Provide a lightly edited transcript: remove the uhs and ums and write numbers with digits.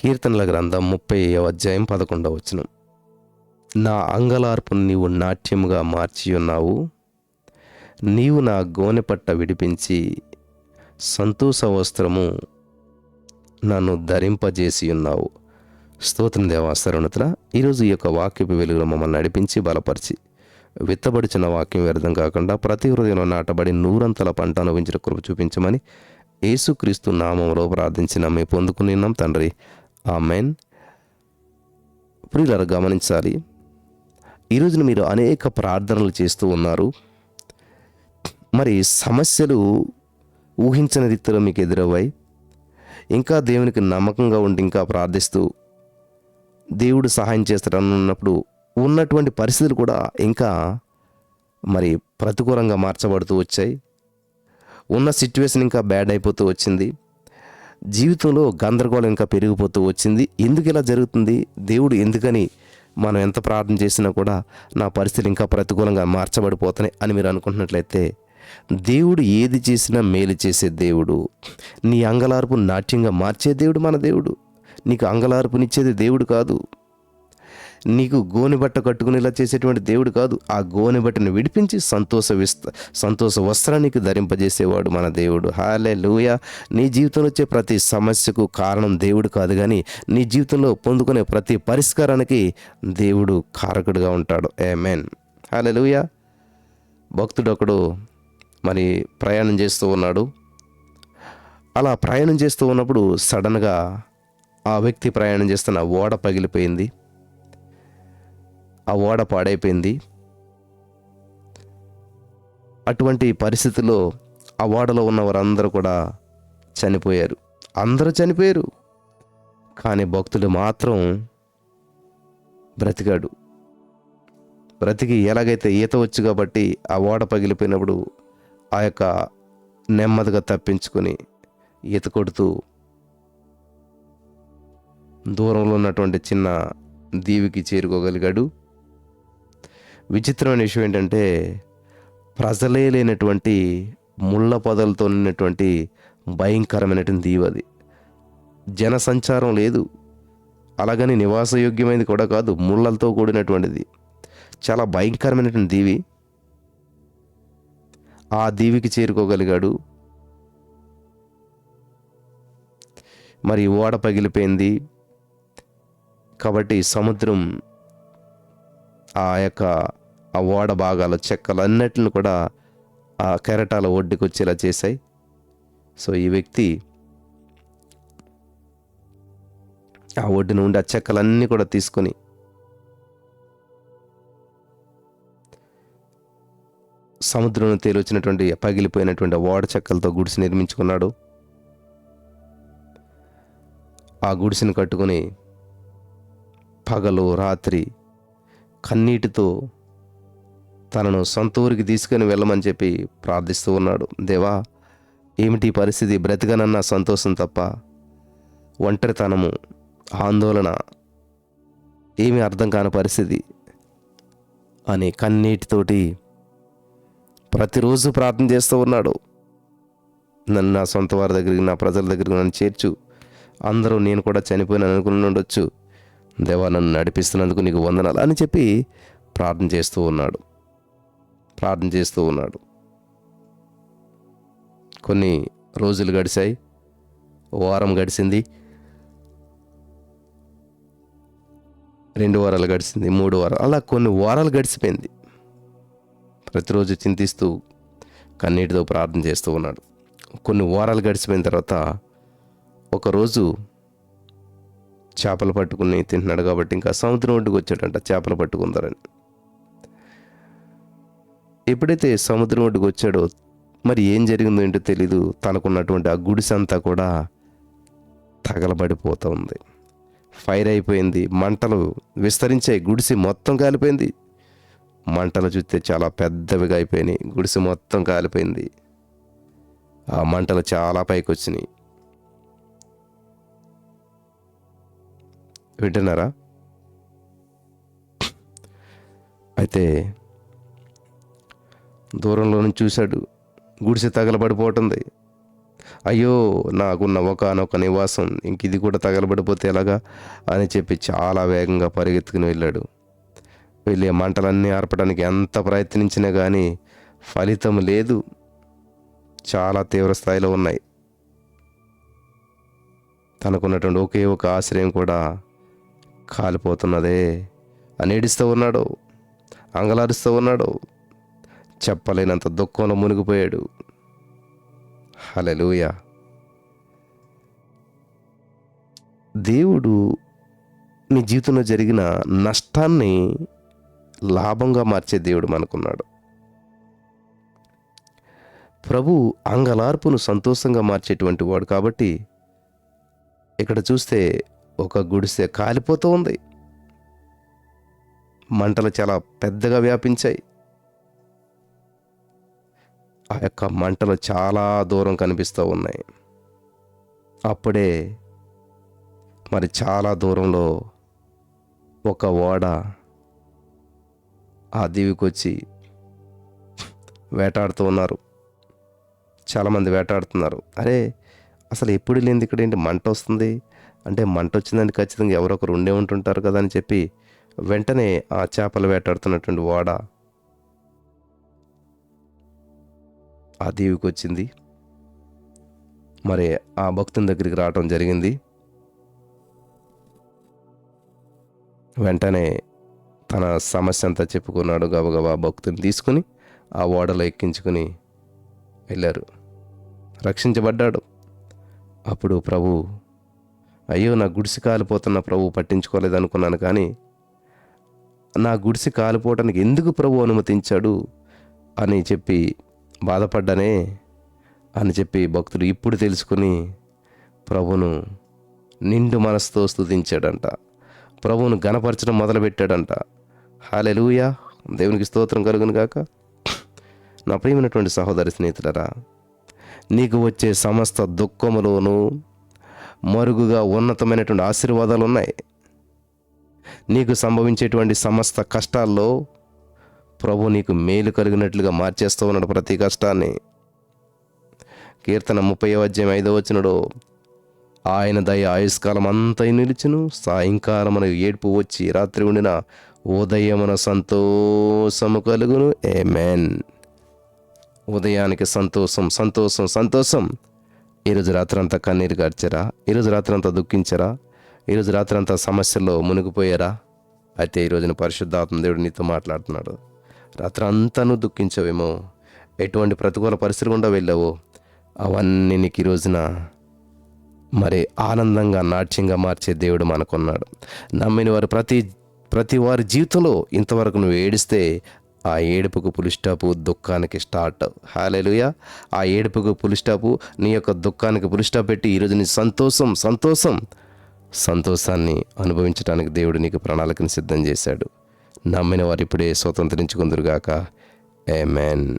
కీర్తనల గ్రంథం 30వ అధ్యాయం 11వ వచనం. నా అంగలార్పును నీవు నాట్యముగా మార్చియున్నావు, నీవు నా గోనెపట్ట విడిపించి సంతోష వస్త్రము నన్ను ధరింపజేసి ఉన్నావు. స్తోత్రం దేవా. సర్వోన్నతుడా, ఈరోజు ఈ యొక్క వాక్యపు వెలుగులో మమ్మల్ని నడిపించి బలపరిచి విత్తబడిచిన వాక్యం వ్యర్థం కాకుండా ప్రతి హృదయంలో నాటబడి నూరంతల పంట అనుభవించిన కృప చూపించమని యేసుక్రీస్తు నామములో ప్రార్థించి నమ్మి పొందుకున్నాం తండ్రి. ఆమెన్. ప్రియులారా, గమనించాలి, ఈరోజున మీరు అనేక ప్రార్థనలు చేస్తూ ఉన్నారు. మరి సమస్యలు ఊహించని రీతిలో మీకు ఎదురవ్వాయి. ఇంకా దేవునికి నమ్మకంగా ఉండి ఇంకా ప్రార్థిస్తూ దేవుడు సహాయం చేస్తాడన్నప్పుడు ఉన్నటువంటి పరిస్థితులు కూడా ఇంకా మరి ప్రతికూలంగా మార్చబడుతూ వచ్చాయి. ఉన్న సిచ్యువేషన్ ఇంకా బ్యాడ్ అయిపోతూ వచ్చింది. జీవితంలో గందరగోళం ఇంకా పెరిగిపోతూ వచ్చింది. ఎందుకు ఇలా జరుగుతుంది? దేవుడు ఎందుకని మనం ఎంత ప్రార్థన చేసినా కూడా నా పరిస్థితులు ఇంకా ప్రతికూలంగా మార్చబడిపోతున్నాయి అని మీరు అనుకుంటున్నట్లయితే, దేవుడు ఏది చేసినా మేలు చేసే దేవుడు. నీ అంగలార్పు నాట్యంగా మార్చే దేవుడు మన దేవుడు. నీకు అంగలార్పునిచ్చేది దేవుడు కాదు. నీకు గోనెబట్ట కట్టుకునేలా చేసేటువంటి దేవుడు కాదు. ఆ గోనెబట్టను విడిపించి సంతోష వస్త్రానికి ధరింపజేసేవాడు మన దేవుడు. హల్లెలూయా. నీ జీవితంలో వచ్చే ప్రతి సమస్యకు కారణం దేవుడు కాదు, కానీ నీ జీవితంలో పొందుకునే ప్రతి పరిష్కారానికి దేవుడు కారకుడుగా ఉంటాడు. ఆమేన్. హల్లెలూయా. భక్తుడు ఒకడు మరి ప్రయాణం చేస్తూ ఉన్నాడు. అలా ప్రయాణం చేస్తూ ఉన్నప్పుడు సడన్గా ఆ వ్యక్తి ప్రయాణం చేస్తున్న ఓడ పగిలిపోయింది. ఆ ఓడ పాడైపోయింది. అటువంటి పరిస్థితుల్లో ఆ ఓడలో ఉన్న వారందరూ కూడా చనిపోయారు. అందరూ చనిపోయారు, కానీ భక్తుడు మాత్రం బ్రతికాడు. బ్రతికి ఎలాగైతే ఈత వచ్చు కాబట్టి ఆ ఓడ పగిలిపోయినప్పుడు ఆ యొక్క నెమ్మదిగా తప్పించుకొని ఈత కొడుతూ దూరంలో ఉన్నటువంటి చిన్న దీవికి చేరుకోగలిగాడు. విచిత్రమైన విషయం ఏంటంటే, ప్రజలే లేనటువంటి ముళ్ళ పొదలతో ఉన్నటువంటి భయంకరమైనటువంటి దీవి అది. జనసంచారం లేదు, అలాగని నివాసయోగ్యమైనది కూడా కాదు, ముళ్ళలతో కూడినటువంటిది. చాలా భయంకరమైనటువంటి దీవి. ఆ దీవికి చేరుకోగలిగాడు. మరి ఓడ పగిలిపోయింది కాబట్టి సముద్రం ఆ ఓడ భాగాల చెక్కలన్నిటిని కూడా ఆ కెరటాల ఒడ్డుకు వచ్చేలా చేశాయి. సో ఈ వ్యక్తి ఆ ఒడ్డు నుండి ఆ చెక్కలన్నీ కూడా తీసుకొని సముద్రంలో తేలొచ్చినటువంటి పగిలిపోయినటువంటి ఓడ చెక్కలతో గుడిసె నిర్మించుకున్నాడు. ఆ గుడిసెను కట్టుకొని పగలు రాత్రి కన్నీటితో తనను సొంత ఊరికి తీసుకొని వెళ్ళమని చెప్పి ప్రార్థిస్తూ ఉన్నాడు. దేవా, ఏమిటి పరిస్థితి? బ్రతికనన్న సంతోషం తప్ప ఒంటరితనము, ఆందోళన, ఏమీ అర్థం కాని పరిస్థితి అని కన్నీటితోటి ప్రతిరోజు ప్రార్థన చేస్తూ ఉన్నాడు. నన్ను నా సొంత వారి దగ్గరికి, నా ప్రజల దగ్గరికి నన్ను చేర్చు. అందరూ నేను కూడా చనిపోయిన అనుకుని ఉండొచ్చు. దేవా, నన్ను నడిపిస్తున్నందుకు నీకు వందనాలు అని చెప్పి ప్రార్థన చేస్తూ ఉన్నాడు. కొన్ని రోజులు గడిచాయి. వారం గడిచింది, 2 వారాలు గడిచింది, 3 వారాలు, అలా కొన్ని వారాలు గడిచిపోయింది. ప్రతిరోజు చింతిస్తూ కన్నీటితో ప్రార్థన చేస్తూ ఉన్నాడు. కొన్ని వారాలు గడిచిపోయిన తర్వాత ఒకరోజు చేపలు పట్టుకుని తింటున్నాడు కాబట్టి ఇంకా సముద్రం ఒడ్డుకు వచ్చాడంట చేపలు పట్టుకుందారని. ఎప్పుడైతే సముద్రం ఒడ్డుకు వచ్చాడో మరి ఏం జరిగిందో ఏంటో తెలీదు. తనకున్నటువంటి ఆ గుడిసె అంతా కూడా తగలబడిపోతూ ఉంది. ఫైర్ అయిపోయింది. మంటలు విస్తరించాయి. గుడిసె మొత్తం కాలిపోయింది. మంటలు చూస్తే చాలా పెద్దవిగా అయిపోయినాయి. గుడిసె మొత్తం కాలిపోయింది. ఆ మంటలు చాలా పైకి వచ్చినాయి. వింటున్నారా? అయితే దూరంలో నుంచి చూశాడు. గుడిసె తగలబడిపోతుంది. అయ్యో నాకున్న ఒకానొక నివాసం ఇంక ఇది కూడా తగలబడిపోతే ఎలాగా అని చెప్పి చాలా వేగంగా పరిగెత్తుకుని వెళ్ళాడు. వెళ్ళి ఆ మంటలన్నీ ఆర్పడానికి ఎంత ప్రయత్నించినా కానీ ఫలితం లేదు. చాలా తీవ్ర స్థాయిలో ఉన్నాయి. తనకున్నటువంటి ఒకే ఒక ఆశ్రయం కూడా కాలిపోతున్నదే అని ఏడుస్తూ ఉన్నాడు, అంగలారుస్తూ ఉన్నాడు. చెప్పలేనంత దుఃఖంలో మునిగిపోయాడు. హల్లెలూయా. దేవుడు నీ జీవితంలో జరిగిన నష్టాన్ని లాభంగా మార్చే దేవుడు మనకున్నాడు. ప్రభు అంగలార్పును సంతోషంగా మార్చేటువంటి వాడు. కాబట్టి ఇక్కడ చూస్తే ఒక గుడిసె కాలిపోతూ ఉంది. మంటలు చాలా పెద్దగా వ్యాపించాయి. ఆ యొక్క మంటలు చాలా దూరం కనిపిస్తూ ఉన్నాయి. అప్పుడే మరి చాలా దూరంలో ఒక ఓడ ఆ దీవికి వచ్చి వేటాడుతూ ఉన్నారు. చాలామంది వేటాడుతున్నారు. అరే అసలు ఎప్పుడు లేనిది ఇక్కడ ఏంటి మంట వస్తుంది అంటే, మంట వచ్చిందంటే ఖచ్చితంగా ఎవరొకరు ఉండే ఉంటుంటారు కదా అని చెప్పి వెంటనే ఆ చేపలు వేటాడుతున్నటువంటి ఓడ ఆ దీవికి వచ్చింది. మరి ఆ భక్తుని దగ్గరికి రావటం జరిగింది. వెంటనే తన సమస్య అంతా చెప్పుకున్నాడు. గబగబా భక్తుని తీసుకుని ఆ ఓడలో ఎక్కించుకుని వెళ్ళారు. రక్షించబడ్డాడు. అప్పుడు ప్రభు, అయ్యో నా గుడిసి కాలిపోతున్న ప్రభు పట్టించుకోలేదు అనుకున్నాను, కానీ నా గుడిసి కాలిపోవటానికి ఎందుకు ప్రభు అనుమతించాడు అని చెప్పి బాధపడ్డానే అని చెప్పి భక్తుడు ఇప్పుడు తెలుసుకుని ప్రభును నిండు మనసుతో స్తుతించాడంట. ప్రభువును గణపరచడం మొదలుపెట్టాడంట. హల్లెలూయా. దేవునికి స్తోత్రం కలుగును గాక. నా ప్రియమైనటువంటి సహోదరి స్నేహితులరా, నీకు వచ్చే సమస్త దుఃఖములోనూ మరుగుగా ఉన్నతమైనటువంటి ఆశీర్వాదాలు ఉన్నాయి. నీకు సంభవించేటువంటి సమస్త కష్టాల్లో ప్రభు నీకు మేలు కలిగినట్లుగా మార్చేస్తూ ఉన్నాడు ప్రతి కష్టాన్ని. కీర్తన 30:5 ఆయన దయ ఆయుష్కాలం అంతా నిలిచును, సాయంకాలమున ఏడ్పు వచ్చి రాత్రి ఉండిన ఉదయమున సంతోషము కలుగును. ఆమేన్. ఉదయానికి సంతోషం, సంతోషం, సంతోషం. ఈరోజు రాత్రంతా కన్నీరు కార్చారా? ఈరోజు రాత్రంతా దుఃఖించరా? ఈరోజు రాత్రంతా సమస్యల్లో మునిగిపోయారా? అయితే ఈరోజున పరిశుద్ధాత్మ దేవుడు నీతో మాట్లాడుతున్నాడు. రాత్రి అంతా నువ్వు దుఃఖించవేమో, ఎటువంటి ప్రతికూల పరిస్థితులు గుండా వెళ్ళావో అవన్నీ నీకు ఈ రోజున మరి ఆనందంగా, నాట్యంగా మార్చే దేవుడు మనకున్నాడు. నమ్మిన వారు ప్రతి వారి జీవితంలో ఇంతవరకు నువ్వు ఏడిస్తే ఆ ఏడుపుకు పులిస్టాపు, దుఃఖానికి స్టార్ట్. హల్లెలూయా. ఆ ఏడుపుకు పులిస్టాపు, నీ యొక్క దుఃఖానికి పులిస్టాప్ పెట్టి ఈరోజు నీ సంతోషాన్ని అనుభవించడానికి దేవుడు నీకు ప్రణాళికను సిద్ధం చేశాడు. నమ్మిన వారు ఇప్పుడే స్వతంత్రించుకుందురుగాక. ఆమేన్.